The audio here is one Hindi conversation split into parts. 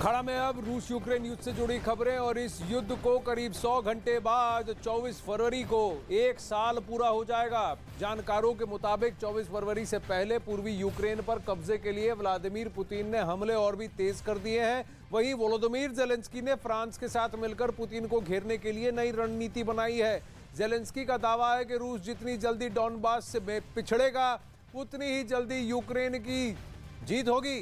अखाड़ा में अब रूस यूक्रेन युद्ध से जुड़ी खबरें और इस युद्ध को करीब 100 घंटे बाद 24 फरवरी को 1 साल पूरा हो जाएगा। जानकारों के मुताबिक 24 फरवरी से पहले पूर्वी यूक्रेन पर कब्जे के लिए व्लादिमीर पुतिन ने हमले और भी तेज कर दिए हैं। वहीं वोलोदिमीर ज़ेलेंस्की ने फ्रांस के साथ मिलकर पुतिन को घेरने के लिए नई रणनीति बनाई है। ज़ेलेंस्की का दावा है कि रूस जितनी जल्दी डॉनबास से पिछड़ेगा उतनी ही जल्दी यूक्रेन की जीत होगी।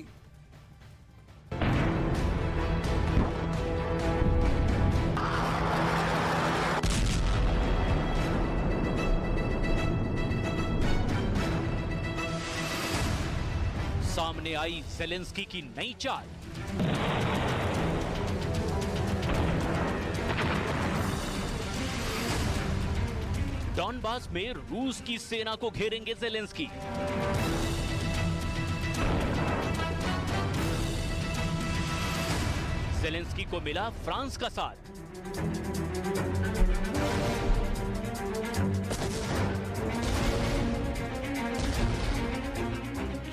सामने आई ज़ेलेंस्की की नई चाल। डॉनबास में रूस की सेना को घेरेंगे ज़ेलेंस्की। ज़ेलेंस्की को मिला फ्रांस का साथ।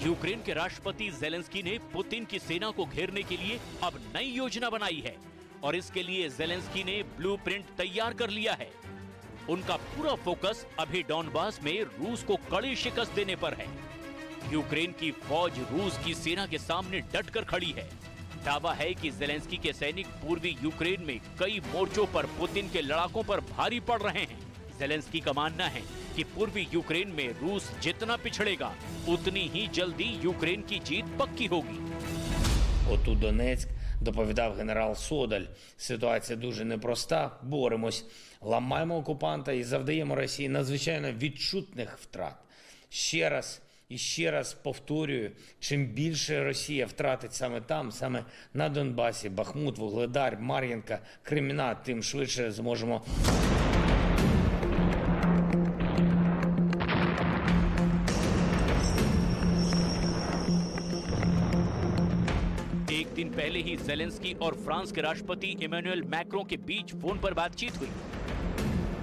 यूक्रेन के राष्ट्रपति ज़ेलेंस्की ने पुतिन की सेना को घेरने के लिए अब नई योजना बनाई है और इसके लिए ज़ेलेंस्की ने ब्लूप्रिंट तैयार कर लिया है। उनका पूरा फोकस अभी डॉनबास में रूस को कड़ी शिकस्त देने पर है। यूक्रेन की फौज रूस की सेना के सामने डटकर खड़ी है। दावा है कि ज़ेलेंस्की के सैनिक पूर्वी यूक्रेन में कई मोर्चों पर पुतिन के लड़ाकों पर भारी पड़ रहे हैं। ज़ेलेंस्की का मानना है कि पूर्वी यूक्रेन में रूस जितना पिछड़ेगा उतनी ही जल्दी यूक्रेन की जीत पक्की होगी। Отут Донецьк, доповідав генерал Содаль. Ситуація дуже непроста. Боремось, ламаємо окупанта і завдаємо Росії надзвичайно відчутних втрат. Ще раз повторюю, чим більше Росія втратить саме там, саме на Донбасі, Бахмут, Вугледар, Мар'їнка, Кремінна, тим швидше зможемо एक दिन पहले ही ज़ेलेंस्की और फ्रांस के राष्ट्रपति इमैनुअल मैक्रों के बीच फोन पर बातचीत हुई।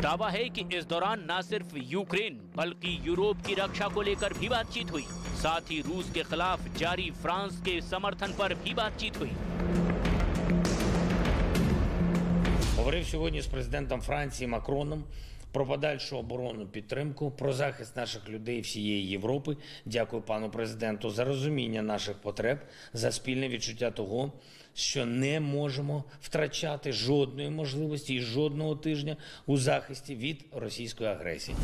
दावा है कि इस दौरान न सिर्फ यूक्रेन बल्कि यूरोप की रक्षा को लेकर भी बातचीत हुई। साथ ही रूस के खिलाफ जारी फ्रांस के समर्थन पर भी बातचीत हुई। Говорив сьогодні з президентом Франції Макроном про подальшу оборонну підтримку, про захист наших людей всієї Європи. Дякую пану президенту за розуміння наших потреб, за спільне відчуття того, що не можемо втрачати жодної можливості і жодного тижня у захисті від російської агресії.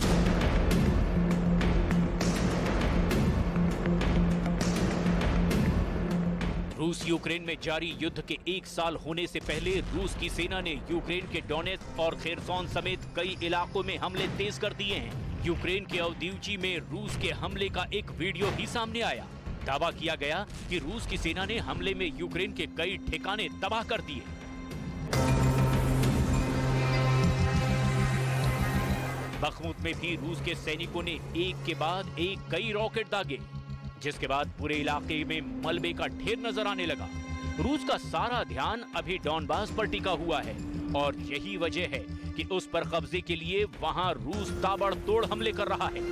रूस यूक्रेन में जारी युद्ध के 1 साल होने से पहले रूस की सेना ने यूक्रेन के डोनेत्स्क और खेरसोन समेत कई इलाकों में हमले तेज कर दिए हैं। यूक्रेन के अवदीवची में रूस के हमले का एक वीडियो भी सामने आया। दावा किया गया कि रूस की सेना ने हमले में यूक्रेन के कई ठिकाने तबाह कर दिए। बखमुत में भी रूस के सैनिकों ने एक के बाद एक कई रॉकेट दागे, जिसके बाद पूरे इलाके में मलबे का ढेर नजर आने लगा। रूस का सारा ध्यान अभी डॉनबास पर टिका हुआ है और यही वजह है कि उस पर कब्जे के लिए वहां रूस ताबड़तोड़ हमले कर रहा है।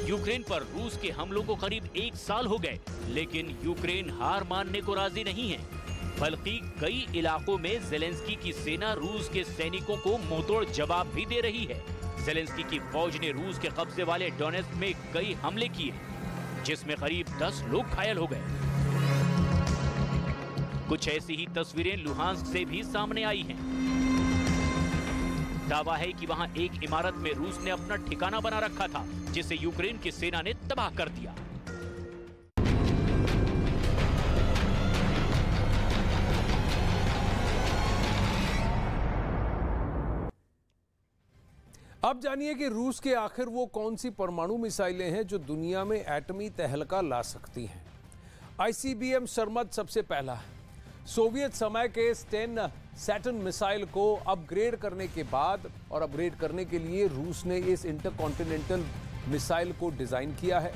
यूक्रेन पर रूस के हमलों को करीब 1 साल हो गए, लेकिन यूक्रेन हार मानने को राजी नहीं है, बल्कि कई इलाकों में ज़ेलेंस्की की सेना रूस के सैनिकों को मुंहतोड़ जवाब भी दे रही है। ज़ेलेंस्की की फौज ने रूस के कब्जे वाले डोनेत्स्क में कई हमले किए, जिसमें करीब 10 लोग घायल हो गए। कुछ ऐसी ही तस्वीरें लुहांस्क से भी सामने आई हैं। दावा है कि वहां एक इमारत में रूस ने अपना ठिकाना बना रखा था, जिसे यूक्रेन की सेना ने तबाह कर दिया। अब जानिए कि रूस के आखिर वो कौन सी परमाणु मिसाइलें हैं जो दुनिया में एटमी तहलका ला सकती हैं। ICBM शर्मद सबसे पहला है। सोवियत समय के स्टेन सैटर्न मिसाइल को अपग्रेड करने के बाद और अपग्रेड करने के लिए रूस ने इस इंटरकॉन्टिनेंटल मिसाइल को डिजाइन किया है।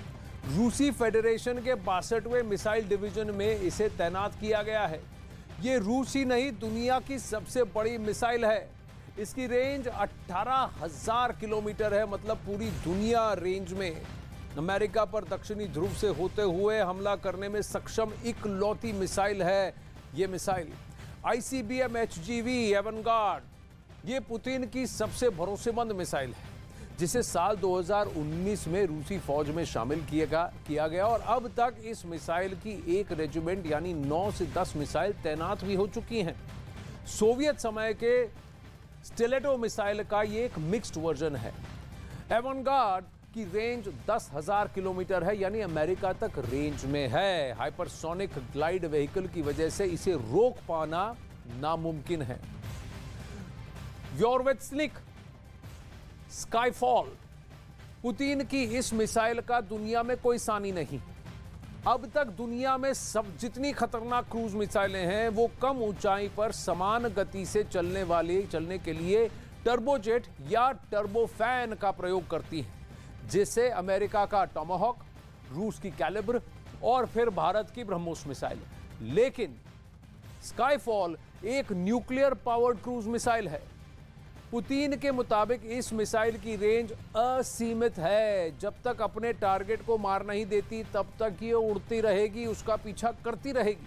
रूसी फेडरेशन के 62वें मिसाइल डिवीजन में इसे तैनात किया गया है। ये रूस ही नहीं, दुनिया की सबसे बड़ी मिसाइल है। इसकी रेंज 18,000 किलोमीटर है, मतलब पूरी दुनिया रेंज में अमेरिका पर दक्षिणी ध्रुव से होते हुए हमला करने में सक्षम इकलौती मिसाइल है ये मिसाइल। ICBM HGV एवनगार्ड ये पुतिन की सबसे भरोसेमंद मिसाइल है, जिसे साल 2019 में रूसी फौज में शामिल किया गया और अब तक इस मिसाइल की एक रेजिमेंट यानी 9 से 10 मिसाइल तैनात भी हो चुकी हैं। सोवियत समय के स्टिलेटो मिसाइल का ये एक मिक्स्ड वर्जन है। एवनगार्ड की रेंज 10,000 किलोमीटर है, यानी अमेरिका तक रेंज में है। हाइपरसोनिक ग्लाइड व्हीकल की वजह से इसे रोक पाना नामुमकिन है। व्योरवेत्सनिक स्काईफॉल पुतिन की इस मिसाइल का दुनिया में कोई सानी नहीं। अब तक दुनिया में सब जितनी खतरनाक क्रूज मिसाइलें हैं वो कम ऊंचाई पर समान गति से चलने के लिए टर्बोजेट या टर्बोफैन का प्रयोग करती हैं, जिससे अमेरिका का टोमाहॉक, रूस की कैलिबर और फिर भारत की ब्रह्मोस मिसाइल। लेकिन स्काईफॉल एक न्यूक्लियर पावर्ड क्रूज मिसाइल है। पुतिन के मुताबिक इस मिसाइल की रेंज असीमित है। जब तक अपने टारगेट को मार नहीं देती तब तक ये उड़ती रहेगी, उसका पीछा करती रहेगी।